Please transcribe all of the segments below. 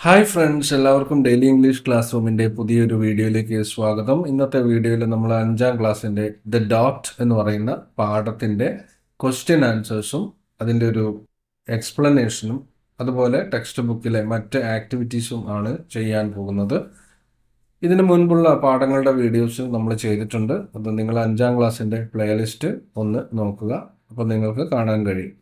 Hi friends, എല്ലാവർക്കും daily English class റൂമിൻ്റെ പുതിയൊരു വീഡിയോയിലേക്ക് സ്വാഗതം. ഇന്നത്തെ വീഡിയോയിൽ നമ്മൾ 5ാം ക്ലാസ്സിൻ്റെ ദ ഡോട്ട് എന്ന് പറയുന്ന പാഠത്തിൻ്റെ ക്വസ്റ്റ്യൻ ആൻസേഴ്സും അതിൻ്റെ ഒരു എക്സ്പ്ലനേഷനും അതുപോലെ ടെക്സ്റ്റ് ബുക്കിലെ മറ്റ് ആക്ടിവിറ്റീസും ആണ് ചെയ്യാൻ പോകുന്നത്. ഇതിന് മുൻപുള്ള പാഠങ്ങളുടെ വീഡിയോസ് നമ്മൾ ചെയ്തിട്ടുണ്ട്. അത് നിങ്ങൾ 5ാം ക്ലാസ്സിൻ്റെ പ്ലേലിസ്റ്റ് ഒന്ന് നോക്കുക, അപ്പോൾ നിങ്ങൾക്ക് കാണാൻ കഴിയും.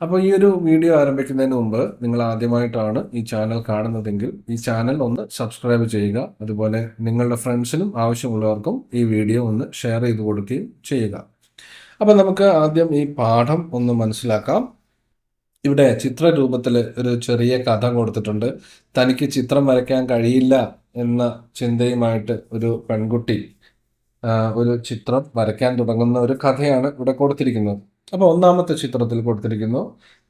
അപ്പോൾ ഈ ഒരു വീഡിയോ ആരംഭിക്കുന്നതിന് മുമ്പ് നിങ്ങൾ ആദ്യമായിട്ടാണ് ഈ ചാനൽ കാണുന്നതെങ്കിൽ ഈ ചാനൽ ഒന്ന് സബ്സ്ക്രൈബ് ചെയ്യുക. അതുപോലെ നിങ്ങളുടെ ഫ്രണ്ട്സിനും ആവശ്യമുള്ളവർക്കും ഈ വീഡിയോ ഒന്ന് ഷെയർ ചെയ്ത് കൊടുക്കുകയും ചെയ്യുക. അപ്പോൾ നമുക്ക് ആദ്യം ഈ പാഠം ഒന്ന് മനസ്സിലാക്കാം. ഇവിടെ ചിത്രരൂപത്തിൽ ഒരു ചെറിയ കഥ കൊടുത്തിട്ടുണ്ട്. തനിക്ക് ചിത്രം വരയ്ക്കാൻ കഴിയില്ല എന്ന ചിന്തയുമായിട്ട് ഒരു പെൺകുട്ടി ഒരു ചിത്രം വരയ്ക്കാൻ തുടങ്ങുന്ന ഒരു കഥയാണ് ഇവിടെ കൊടുത്തിരിക്കുന്നത്. അപ്പോൾ ഒന്നാമത്തെ ചിത്രത്തിൽ കൊടുത്തിരിക്കുന്നു,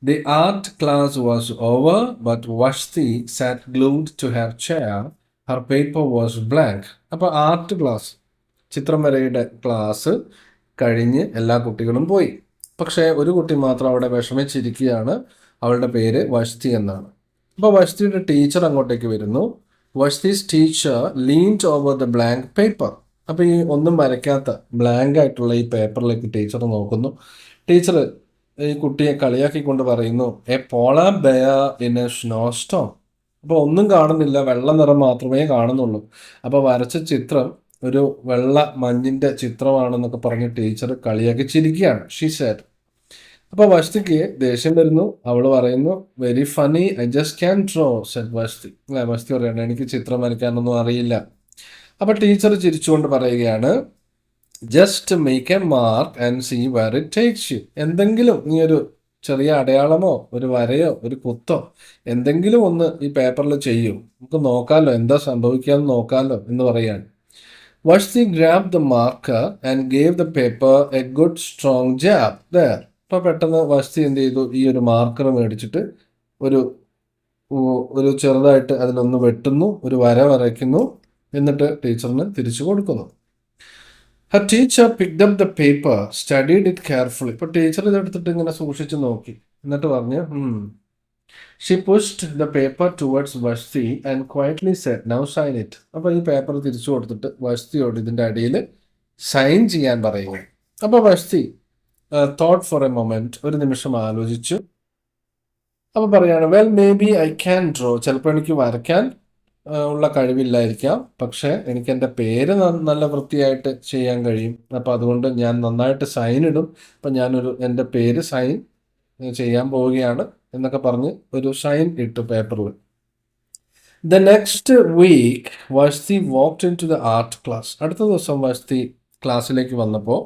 the art class was over but Vashti sat glued to her chair, her paper was blank. അപ്പോൾ ആർട്ട് ക്ലാസ്, ചിത്രം വരയുടെ ക്ലാസ് കഴിഞ്ഞ് എല്ലാ കുട്ടികളും പോയി. പക്ഷേ ഒരു കുട്ടി മാത്രം അവിടെ വിഷമിച്ചിരിക്കുകയാണ്. അവളുടെ പേര് വഷ്തി എന്നാണ്. അപ്പോൾ വഷ്തിയുടെ ടീച്ചർ അങ്ങോട്ടേക്ക് വരുന്നു. Vashti's teacher leaned over the blank paper. അപ്പോൾ ഈ ഒന്നും വരയ്ക്കാത്ത ബ്ലാങ്ക് ആയിട്ടുള്ള ഈ പേപ്പറിലേക്ക് ടീച്ചർ നോക്കുന്നു. ടീച്ചർ ഈ കുട്ടിയെ കളിയാക്കിക്കൊണ്ട് പറയുന്നു, a polar bear in a snowstorm. അപ്പോൾ ഒന്നും കാണുന്നില്ല, വെള്ള നിറം മാത്രമേ കാണുന്നുള്ളൂ. അപ്പോൾ വരച്ച ചിത്രം ഒരു വെള്ള മഞ്ഞിൻ്റെ ചിത്രമാണെന്നൊക്കെ പറഞ്ഞ് ടീച്ചർ കളിയാക്കി ചിരിക്കുകയാണ്. She said. അപ്പോൾ വഷ്തിക്ക് ദേഷ്യം വരുന്നു. അവൾ പറയുന്നു, very funny, I just can draw said Vashti. Vashti പറയണം, എനിക്ക് ചിത്രം വരയ്ക്കാനൊന്നും അറിയില്ല. അപ്പോൾ ടീച്ചർ ചിരിച്ചുകൊണ്ട് പറയുകയാണ്, just make a mark and see where it takes you. എന്തെങ്കിലും നീ ഒരു ചെറിയ അടയാളമോ ഒരു വരയോ ഒരു കുത്തോ എന്തെങ്കിലും ഒന്ന് ഈ പേപ്പറിൽ ചെയ്യൂ, നമുക്ക് നോക്കാമല്ലോ എന്താ സംഭവിക്കാമെന്ന് നോക്കാമല്ലോ എന്ന് പറയാണ്. Vashti grab the marker and gave the paper a good strong jab there. അപ്പോൾ പെട്ടെന്ന് വഷ്തി എന്ത് ചെയ്തു, ഈ ഒരു മാർക്കർ മേടിച്ചിട്ട് ഒരു ഒരു ചെറുതായിട്ട് അതിലൊന്ന് വെട്ടുന്നു, ഒരു വര വരയ്ക്കുന്നു, എന്നിട്ട് ടീച്ചറിന് തിരിച്ചു കൊടുക്കുന്നു. Her teacher picked up the paper, studied it carefully. ഇപ്പോൾ ടീച്ചർ ഇതെടുത്തിട്ട് ഇങ്ങനെ സൂക്ഷിച്ച് നോക്കി, എന്നിട്ട് പറഞ്ഞു, she pushed the paper towards Vashti and quietly said, now sign it. അപ്പോൾ ഈ പേപ്പർ തിരിച്ചു കൊടുത്തിട്ട് വഷ്തിയോട് ഇതിൻ്റെ അടിയിൽ സൈൻ ചെയ്യാൻ പറയുക. അപ്പോൾ വഷ്തി തോട്ട് ഫോർ എ മൊമെന്റ്, ഒരു നിമിഷം ആലോചിച്ചു. അപ്പോൾ പറയാണ്, well may be I can draw. ചിലപ്പോൾ എനിക്ക് വരയ്ക്കാൻ ഉള്ള കഴിവില്ലായിരിക്കാം, പക്ഷേ എനിക്ക് എൻ്റെ പേര് നല്ല വൃത്തിയായിട്ട് ചെയ്യാൻ കഴിയും. അപ്പോൾ അതുകൊണ്ട് ഞാൻ നന്നായിട്ട് സൈൻ ഇടും. അപ്പം ഞാനൊരു എൻ്റെ പേര് സൈൻ ചെയ്യാൻ പോവുകയാണ് എന്നൊക്കെ പറഞ്ഞ് ഒരു സൈൻ ഇട്ടു പേപ്പറിൽ. The next week Vashti walked into the art class. അടുത്ത ദിവസം വഷ്തി ക്ലാസ്സിലേക്ക് വന്നപ്പോൾ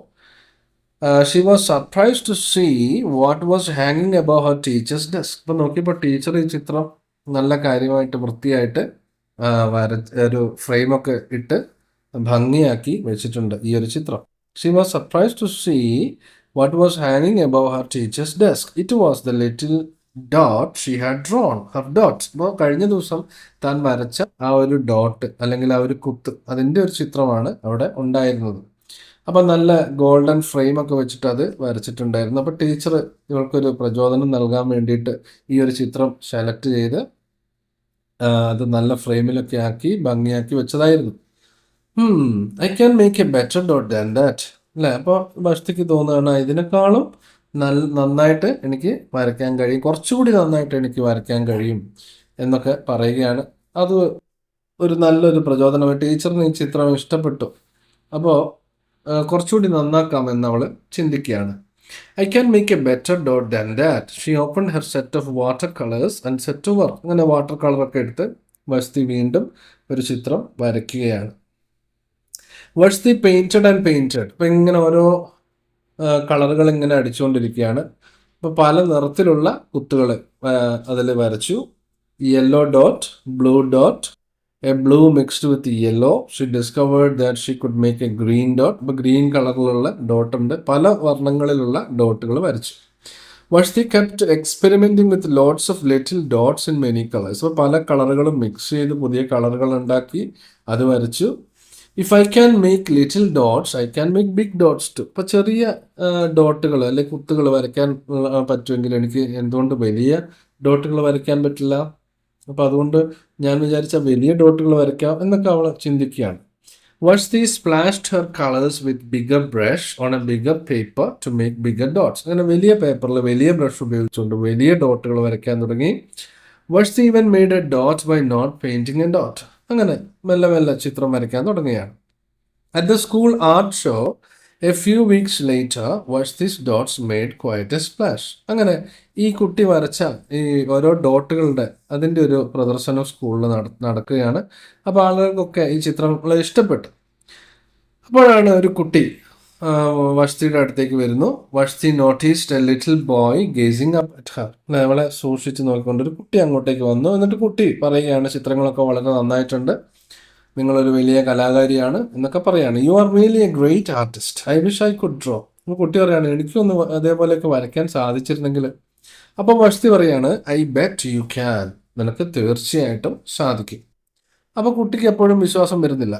she was surprised to see what was ഹാങ്ങിങ് അബവ് ഹർ ടീച്ചേഴ്സ് ഡെസ്ക്. അപ്പോൾ നോക്കിയപ്പോൾ ടീച്ചർ ഈ ചിത്രം നല്ല കാര്യമായിട്ട് വൃത്തിയായിട്ട് ഒരു ഫ്രെയിമൊക്കെ ഇട്ട് ഭംഗിയാക്കി വെച്ചിട്ടുണ്ട് ഈ ഒരു ചിത്രം. She was surprised to see what was ഹാങ്ങിങ് above her teacher's desk. It was the little dot she had drawn, her dot. അപ്പോൾ കഴിഞ്ഞ ദിവസം താൻ വരച്ച ആ ഒരു ഡോട്ട് അല്ലെങ്കിൽ ആ ഒരു കുത്ത്, അതിൻ്റെ ഒരു ചിത്രമാണ് അവിടെ ഉണ്ടായിരുന്നത്. അപ്പം നല്ല ഗോൾഡൻ ഫ്രെയിമൊക്കെ വെച്ചിട്ട് അത് വരച്ചിട്ടുണ്ടായിരുന്നു. അപ്പോൾ ടീച്ചർ ഇവൾക്കൊരു പ്രചോദനം നൽകാൻ വേണ്ടിയിട്ട് ഈ ഒരു ചിത്രം സെലക്ട് ചെയ്ത് അത് നല്ല ഫ്രെയിമിലൊക്കെ ആക്കി ഭംഗിയാക്കി വെച്ചതായിരുന്നു. I can make a better dot than that. അല്ലേ? അപ്പോൾ വഷ്തിക്ക് തോന്നുകയാണ്, ഇതിനേക്കാളും നന്നായിട്ട് എനിക്ക് വരയ്ക്കാൻ കഴിയും, കുറച്ചുകൂടി നന്നായിട്ട് എനിക്ക് വരയ്ക്കാൻ കഴിയും എന്നൊക്കെ പറയുകയാണ്. അത് ഒരു നല്ലൊരു പ്രചോദനമായി. ടീച്ചറിന് ഈ ചിത്രം ഇഷ്ടപ്പെട്ടു. അപ്പോൾ കുറച്ചുകൂടി നന്നാക്കാമെന്ന് അവൾ ചിന്തിക്കുകയാണ്. I can make a better dot than that. She open her set of watercolours and set to work. അങ്ങനെ വാട്ടർ കളറൊക്കെ എടുത്ത് വഷ്തി വീണ്ടും ഒരു ചിത്രം വരയ്ക്കുകയാണ്. Vashti painted and painted. അപ്പോൾ ഇങ്ങനെ ഓരോ കളറുകൾ ഇങ്ങനെ അടിച്ചുകൊണ്ടിരിക്കുകയാണ്. അപ്പോൾ പല നിറത്തിലുള്ള കുത്തുകൾ അതിൽ വരച്ചു. Yellow dot, blue dot, a blue mixed with yellow. She discovered that she could make a green dot. ഇപ്പോൾ ഗ്രീൻ കളറിലുള്ള ഡോട്ടുണ്ട്. പല വർണ്ണങ്ങളിലുള്ള ഡോട്ടുകൾ വരച്ചു. Vashti kept experimenting with lots of little dots in many colours. അപ്പോൾ പല കളറുകളും മിക്സ് ചെയ്ത് പുതിയ കളറുകൾ ഉണ്ടാക്കി അത് വരച്ചു. If I can make little dots I can make big dots too. ഇപ്പോൾ ചെറിയ ഡോട്ടുകൾ അല്ലെങ്കിൽ കുത്തുകൾ വരയ്ക്കാൻ പറ്റുമെങ്കിൽ എനിക്ക് എന്തുകൊണ്ട് വലിയ ഡോട്ടുകൾ വരയ്ക്കാൻ പറ്റില്ല? അപ്പോൾ അതുകൊണ്ട് ഞാൻ വിചാരിച്ച വലിയ ഡോട്ടുകൾ വരയ്ക്കാം എന്നൊക്കെ അവൾ ചിന്തിക്കുകയാണ്. Vashti splashed her colors with bigger brush on a bigger paper to make bigger dots. അങ്ങനെ വലിയ പേപ്പറിൽ വലിയ ബ്രഷ് ഉപയോഗിച്ചുകൊണ്ട് വലിയ ഡോട്ടുകൾ വരയ്ക്കാൻ തുടങ്ങി. Vashti even made a dot by not painting a dot. അങ്ങനെ മെല്ലെ മെല്ലെ ചിത്രം വരയ്ക്കാൻ തുടങ്ങുകയാണ്. At the school art show, a few weeks later, Vashti's dots made quite a splash. അങ്ങനെ ഈ കുട്ടി വരച്ച ഈ ഓരോ ഡോട്ടുകളുടെ അതിൻ്റെ ഒരു പ്രദർശനം സ്കൂളിൽ നടക്കുകയാണ്. അപ്പോൾ ആളുകൾക്കൊക്കെ ഈ ചിത്രങ്ങൾ ഇഷ്ടപ്പെട്ടു. അപ്പോഴാണ് ഒരു കുട്ടി വഷ്തിയുടെ അടുത്തേക്ക് വരുന്നു. Vashti noticed a little boy gazing up at her. അവളെ സൂക്ഷിച്ച് നോക്കിക്കൊണ്ട് ഒരു കുട്ടി അങ്ങോട്ടേക്ക് വന്നു. എന്നിട്ട് കുട്ടി പറയുകയാണ്, ചിത്രങ്ങളൊക്കെ വളരെ നന്നായിട്ടുണ്ട്, നിങ്ങളൊരു വലിയ കലാകാരിയാണ് എന്നൊക്കെ പറയാണ്. You are really A great artist, I wish I could draw. കുട്ടി പറയാണ്, എനിക്കൊന്ന് അതേപോലെയൊക്കെ വരയ്ക്കാൻ സാധിച്ചിരുന്നെങ്കിൽ. അപ്പോൾ വഷ്തി പറയാണ്, ഐ ബെറ്റ് യു ക്യാൻ, നിനക്ക് തീർച്ചയായിട്ടും സാധിക്കും. അപ്പോൾ കുട്ടിക്ക് എപ്പോഴും വിശ്വാസം വരുന്നില്ല.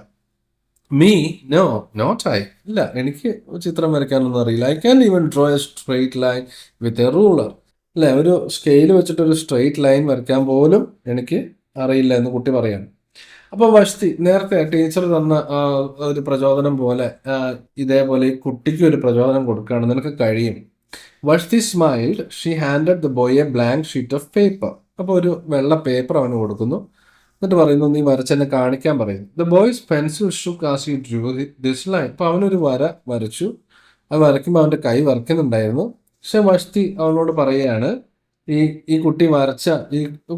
മീ നോ നോട്ട് ഐ, ഇല്ല എനിക്ക് ചിത്രം വരയ്ക്കാനൊന്നും അറിയില്ല. I can even draw A straight line with a ruler. അല്ലേ, ഒരു സ്കെയിൽ വെച്ചിട്ടൊരു സ്ട്രെയിറ്റ് ലൈൻ വരയ്ക്കാൻ പോലും എനിക്ക് അറിയില്ല എന്ന് കുട്ടി പറയാണ്. അപ്പോൾ വഷ്തി നേരത്തെ ടീച്ചർ തന്ന ഒരു പ്രചോദനം പോലെ ഇതേപോലെ ഈ കുട്ടിക്ക് ഒരു പ്രചോദനം കൊടുക്കുകയാണ്, നിനക്ക് കഴിയും. Vashti smiled. She handed the boy a blank sheet of paper. അപ്പോൾ ഒരു വെള്ള പേപ്പർ അവന് കൊടുക്കുന്നു. എന്നിട്ട് പറയുന്നു, നീ വരച്ചെന്നെ കാണിക്കാൻ പറയുന്നു. The boys pencil shook as he Drew this line. അപ്പോൾ അവനൊരു വര വരച്ചു. അത് വരയ്ക്കുമ്പോൾ അവൻ്റെ കൈ വരയ്ക്കുന്നുണ്ടായിരുന്നു. പക്ഷെ വഷ്തി അവനോട് പറയുകയാണ്, ഈ കുട്ടി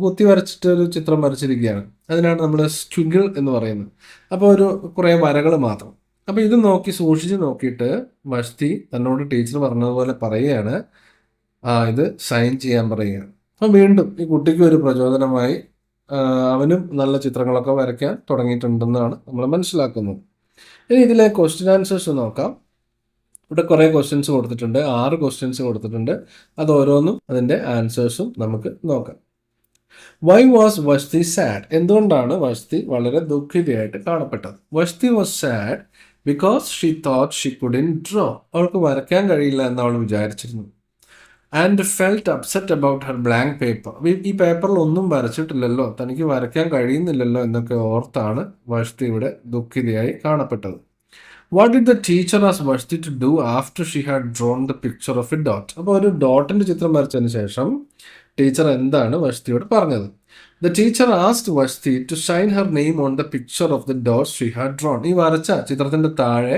കുത്തി വരച്ചിട്ട് ഒരു ചിത്രം വരച്ചിരിക്കുകയാണ്. അതിനാണ് നമ്മൾ സ്ക്വിഗിൾ എന്ന് പറയുന്നത്. അപ്പോൾ കുറേ വരകൾ മാത്രം. അപ്പോൾ ഇത് സൂക്ഷിച്ച് നോക്കിയിട്ട് വഷ്തി തന്നോട് ടീച്ചർ പറഞ്ഞതുപോലെ പറയുകയാണ്, ഇത് സൈൻ ചെയ്യാൻ പറയുകയാണ്. അപ്പോൾ വീണ്ടും ഈ കുട്ടിക്ക് ഒരു പ്രചോദനമായി, അവനും നല്ല ചിത്രങ്ങളൊക്കെ വരയ്ക്കാൻ തുടങ്ങിയിട്ടുണ്ടെന്നാണ് നമ്മൾ മനസ്സിലാക്കുന്നത്. ഇനി ഇതിലെ ക്വസ്റ്റ്യൻ ആൻസേഴ്സ് നോക്കാം. ഇവിടെ കുറേ ക്വസ്റ്റ്യൻസ് കൊടുത്തിട്ടുണ്ട്, 6 ക്വസ്റ്റ്യൻസ് കൊടുത്തിട്ടുണ്ട്. അത് ഓരോന്നും അതിൻ്റെ ആൻസേഴ്സും നമുക്ക് നോക്കാം. Why was Vashti sad? എന്തുകൊണ്ടാണ് വഷ്തി വളരെ ദുഃഖിതയായിട്ട് കാണപ്പെട്ടത്? Vashti was sad because she thought she couldn't draw. അവൾക്ക് വരയ്ക്കാൻ കഴിയില്ല എന്ന് അവൾ വിചാരിച്ചിരുന്നു. And felt upset about her blank paper. ഈ പേപ്പറിൽ ഒന്നും വരച്ചിട്ടില്ലല്ലോ, തനിക്ക് വരയ്ക്കാൻ കഴിയുന്നില്ലല്ലോ എന്നൊക്കെ ഓർത്താണ് വഷ്തി ഇവിടെ ദുഃഖിതയായി കാണപ്പെട്ടത്. What did the teacher ask Vashti to do after she had drawn the picture of a dot? അപ്പോൾ ഒരു ഡോട്ടിൻ്റെ ചിത്രം വരച്ചതിന് ശേഷം ടീച്ചർ എന്താണ് വഷ്തിയോട് പറഞ്ഞത്? The teacher asked Vashti to sign her name on the picture of the dot she had drawn. ഈ വരച്ച ചിത്രത്തിൻ്റെ താഴെ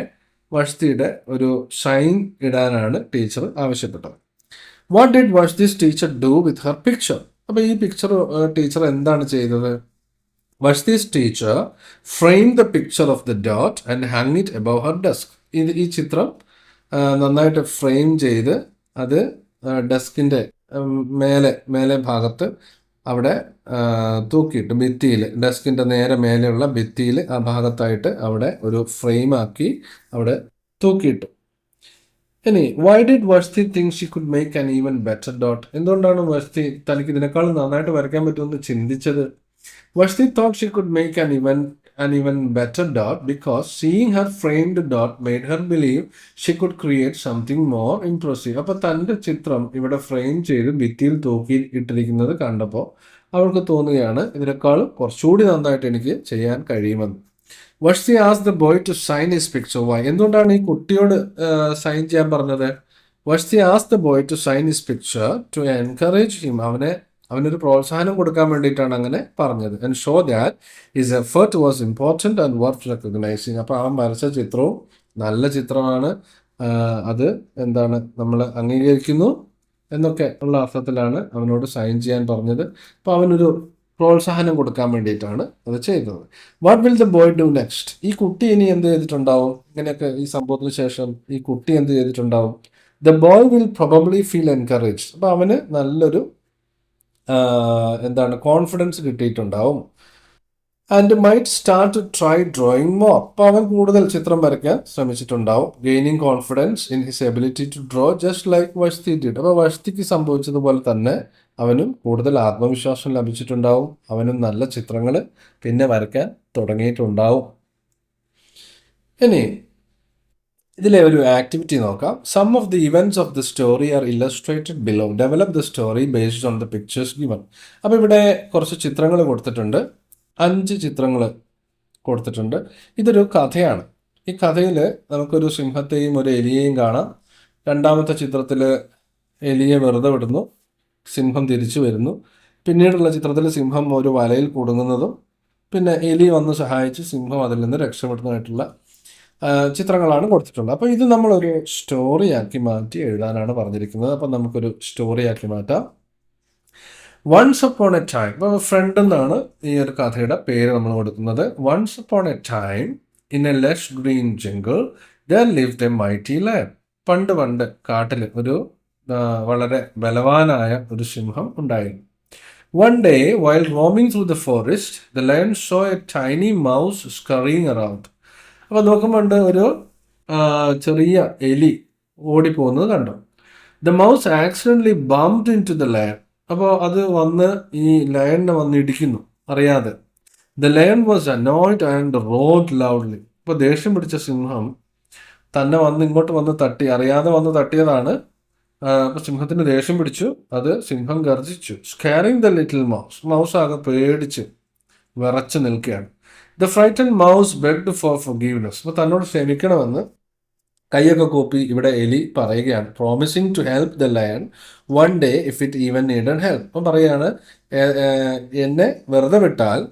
വഷ്തിയുടെ ഒരു സൈൻ ഇടാനാണ് ടീച്ചർ ആവശ്യപ്പെട്ടത്. What did Vashti's teacher do with her picture? അപ്പോൾ ഈ പിക്ചർ ടീച്ചർ എന്താണ് ചെയ്തത്? Vashti's teacher frame the picture of the dot and hang it above her desk. ഈ ചിത്രം നന്നായിട്ട് ഫ്രെയിം ചെയ്ത് അത് ഡെസ്കിൻ്റെ മേലെ ഭാഗത്ത് അവിടെ തൂക്കിയിട്ട്, ഭിത്തിയിൽ, ഡെസ്കിൻ്റെ നേരെ മേലെയുള്ള ഭിത്തിയിൽ ആ ഭാഗത്തായിട്ട് അവിടെ ഒരു ഫ്രെയിമാക്കി അവിടെ തൂക്കിയിട്ടു. ഇനി why did Vashti think she could make an even better dot? എന്തുകൊണ്ടാണ് വഷ്തി തനിക്ക് ഇതിനേക്കാൾ നന്നായിട്ട് വരയ്ക്കാൻ പറ്റുമെന്ന് ചിന്തിച്ചത്? Vashti thought she could make an even better dot because seeing her framed dot made her believe she could create something more impressive. അപ്പോൾ തൻ്റെ ചിത്രം ഇവിടെ ഫ്രെയിം ചെയ്ത് ഭിത്തിയിൽ തൂക്കി ഇട്ടിരിക്കുന്നത് കണ്ടപ്പോൾ അവൾക്ക് തോന്നുകയാണ്, ഇതിനേക്കാളും കുറച്ചുകൂടി നന്നായിട്ട് എനിക്ക് ചെയ്യാൻ കഴിയുമെന്ന്. Vashti asked the boy to sign his picture. Why? എന്തുകൊണ്ടാണ് ഈ കുട്ടിയോട് സൈൻ ചെയ്യാൻ പറഞ്ഞത്? Vashti asked the boy to sign his picture to encourage him. അവനൊരു പ്രോത്സാഹനം കൊടുക്കാൻ വേണ്ടിയിട്ടാണ് അങ്ങനെ പറഞ്ഞത്. And show that his effort was important and worth recognising. അപ്പോൾ അവൻ വരച്ച ചിത്രവും നല്ല ചിത്രമാണ്, അത് നമ്മൾ അംഗീകരിക്കുന്നു എന്നൊക്കെ ഉള്ള അർത്ഥത്തിലാണ് അവനോട് സൈൻ ചെയ്യാൻ പറഞ്ഞത്. അപ്പോൾ അവനൊരു പ്രോത്സാഹനം കൊടുക്കാൻ വേണ്ടിയിട്ടാണ് അത് ചെയ്തത്. What will the boy do next? ഈ കുട്ടി ഇനി എന്ത് ചെയ്തിട്ടുണ്ടാവും? ഇങ്ങനെയൊക്കെ ഈ സംഭവത്തിന് ശേഷം ഈ കുട്ടി എന്ത് ചെയ്തിട്ടുണ്ടാവും? The boy will probably feel encourage. അപ്പോൾ അവന് നല്ലൊരു കോൺഫിഡൻസ് കിട്ടിയിട്ടുണ്ടാവും. And might start to try drawing more. അപ്പോൾ അവൻ കൂടുതൽ ചിത്രം വരയ്ക്കാൻ ശ്രമിച്ചിട്ടുണ്ടാവും. Gaining confidence in his ability to draw just like Vashti did. അപ്പോൾ വഷ്തിക്ക് സംഭവിച്ചതുപോലെ തന്നെ അവനും കൂടുതൽ ആത്മവിശ്വാസം ലഭിച്ചിട്ടുണ്ടാവും. അവനും നല്ല ചിത്രങ്ങൾ പിന്നെ വരയ്ക്കാൻ തുടങ്ങിയിട്ടുണ്ടാവും. ഇനി ഇതിലെ ഒരു ആക്ടിവിറ്റി നോക്കാം. Some of the events of the story are illustrated below. Develop the story based on the pictures given. അപ്പോൾ ഇവിടെ കുറച്ച് ചിത്രങ്ങൾ കൊടുത്തിട്ടുണ്ട്. 5 ചിത്രങ്ങൾ കൊടുത്തിട്ടുണ്ട്. ഇതൊരു കഥയാണ്. ഈ കഥയിൽ നമുക്കൊരു സിംഹത്തെയും ഒരു എലിയെയും കാണാം. രണ്ടാമത്തെ ചിത്രത്തിൽ എലിയെ വെറുതെ വിടുന്നു, സിംഹം തിരിച്ചു വരുന്നു. പിന്നീടുള്ള ചിത്രത്തിൽ സിംഹം ഒരു വലയിൽ കുടുങ്ങുന്നതും പിന്നെ എലി വന്ന് സഹായിച്ച് സിംഹം അതിൽ നിന്ന് രക്ഷപ്പെടുന്നതായിട്ടുള്ള ചിത്രങ്ങളാണ് കൊടുത്തിട്ടുള്ളത്. അപ്പോൾ ഇത് നമ്മളൊരു സ്റ്റോറിയാക്കി മാറ്റി എഴുതാനാണ് പറഞ്ഞിരിക്കുന്നത്. അപ്പം നമുക്കൊരു സ്റ്റോറിയാക്കി മാറ്റാം. Once upon a time. ഇപ്പോൾ ഫ്രണ്ട് എന്നാണ് ഈ ഒരു കഥയുടെ പേര് നമ്മൾ കൊടുക്കുന്നത്. Once upon a time in a lush green jungle there lived a mighty lion. പണ്ട് കാട്ടിൽ ഒരു വളരെ ബലവാനായ ഒരു സിംഹം ഉണ്ടായിരുന്നു. One day, while roaming through the forest, the lion saw a tiny mouse scurrying around. അപ്പോൾ നോക്കുമ്പോൾ ഒരു ചെറിയ എലി ഓടിപ്പോകുന്നത് കണ്ടു. The mouse accidentally bumped into the lion. അപ്പോൾ അത് വന്ന് ഈ ലയണിനെ വന്ന് ഇടിക്കുന്നു അറിയാതെ. The lion was annoyed and roared loudly. ഇപ്പോൾ ദേഷ്യം പിടിച്ച സിംഹം തന്നെ ഇങ്ങോട്ട് വന്ന് തട്ടി, അറിയാതെ വന്ന് തട്ടിയതാണ്. അപ്പോൾ സിംഹത്തിന് ദേഷ്യം പിടിച്ചു. അത് സിംഹം ഗർജിച്ചു. Scaring the little mouse. Mouse ആകെ പേടിച്ച് വിറച്ച് നിൽക്കുകയാണ്. The frightened mouse begged for forgiveness. അപ്പോൾ തന്നോട് ക്ഷമിക്കണമെന്ന് കൈയൊക്കെ കൂപ്പി ഇവിടെ എലി പറയുകയാണ്. Promising to help the lion one day if it even needed help. അപ്പം പറയുകയാണ്, എന്നെ വെറുതെ വിട്ടാൽ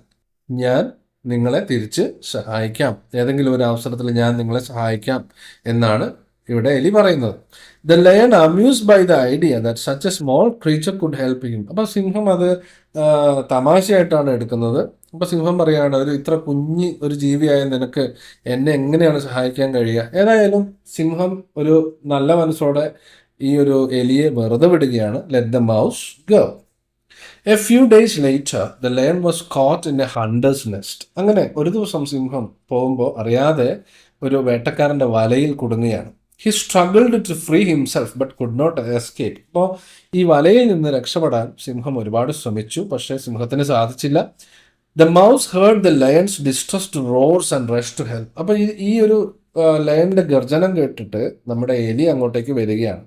ഞാൻ നിങ്ങളെ തിരിച്ച് സഹായിക്കാം, ഏതെങ്കിലും ഒരു അവസരത്തിൽ ഞാൻ നിങ്ങളെ സഹായിക്കാം എന്നാണ് ഇവിടെ എലി പറയുന്നത്. The lion amused by the idea that such a small creature could help him. അപ്പോൾ സിംഹം അത് തമാശയായിട്ടാണ് എടുക്കുന്നത്. അപ്പോൾ സിംഹം പറയുകയാണ്, ഇത്ര കുഞ്ഞി ഒരു ജീവിയായ നിനക്ക് എന്നെ എങ്ങനെയാണ് സഹായിക്കാൻ കഴിയുക? ഏതായാലും സിംഹം ഒരു നല്ല മനസ്സോടെ ഈ ഒരു എലിയെ വെറുതെ വിടുകയാണ്. Let the mouse go. A few days later the lion was caught in a hunter's nest. അങ്ങനെ ഒരു ദിവസം സിംഹം പോകുമ്പോൾ അറിയാതെ ഒരു വേട്ടക്കാരൻ്റെ വലയിൽ കുടുങ്ങുകയാണ്. He struggled to free himself but could not escape. അപ്പോൾ ഈ വലയിൽ നിന്ന് രക്ഷപ്പെടാൻ സിംഹം ഒരുപാട് ശ്രമിച്ചു, പക്ഷേ സിംഹത്തിന് സാധിച്ചില്ല. The mouse heard the lion's distressed roars and rush to help. അപ്പോൾ ഈ ഒരു ലയണിൻ്റെ ഗർജനം കേട്ടിട്ട് നമ്മുടെ എലി അങ്ങോട്ടേക്ക് വരികയാണ്.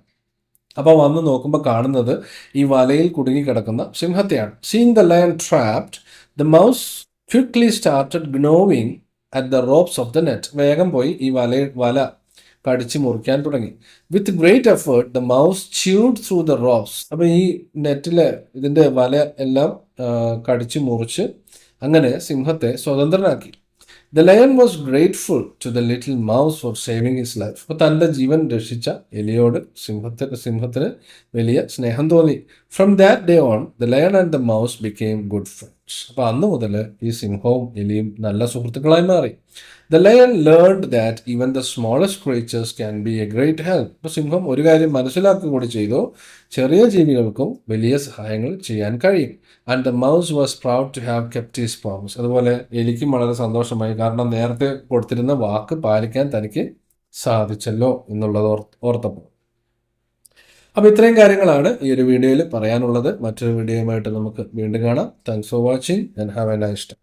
അപ്പോൾ വന്ന് നോക്കുമ്പോൾ കാണുന്നത് ഈ വലയിൽ കുടുങ്ങിക്കിടക്കുന്ന സിംഹത്തെയാണ്. Seeing the lion trapped, the mouse quickly started gnawing at the ropes of the net. വേഗം പോയി ഈ വല കടിച്ച് മുറിക്കാൻ തുടങ്ങി. With great effort the mouse chewed through the ropes. അപ്പോൾ ഈ നെറ്റിലെ ഇതിൻ്റെ വല എല്ലാം കടിച്ച് മുറിച്ച് അങ്ങനെ സിംഹത്തെ സ്വതന്ത്രനാക്കി. The lion was grateful to the little mouse for saving his life. അപ്പോൾ തൻ്റെ ജീവൻ രക്ഷിച്ച എലിയോട് സിംഹത്തിന് വലിയ സ്നേഹം തോന്നി. From that day on the lion and the mouse became good friends. അപ്പോൾ അന്ന് മുതൽ ഈ സിംഹവും എലിയും നല്ല സുഹൃത്തുക്കളായി മാറി. The lion learned that even the smallest creatures can be a great help. അപ്പോൾ സിംഹം ഒരു കാര്യം മനസ്സിലാക്കുക കൂടി ചെയ്തു, ചെറിയ ജീവികൾക്കും വലിയ സഹായങ്ങൾ ചെയ്യാൻ കഴിയും. And the mouse was proud to have kept his promise. അതുപോലെ എലിക്കും വളരെ സന്തോഷമായി, കാരണം നേരത്തെ കൊടുത്തിരുന്ന വാക്ക് പാലിക്കാൻ തനിക്ക് സാധിച്ചല്ലോ എന്നുള്ളത് ഓർത്തപ്പോൾ. അപ്പോൾ ഇത്രയും കാര്യങ്ങളാണ് ഈ ഒരു വീഡിയോയിൽ പറയാനുള്ളത്. മറ്റൊരു വീഡിയോയുമായിട്ട് നമുക്ക് വീണ്ടും കാണാം. Thanks for watching and have A nice day.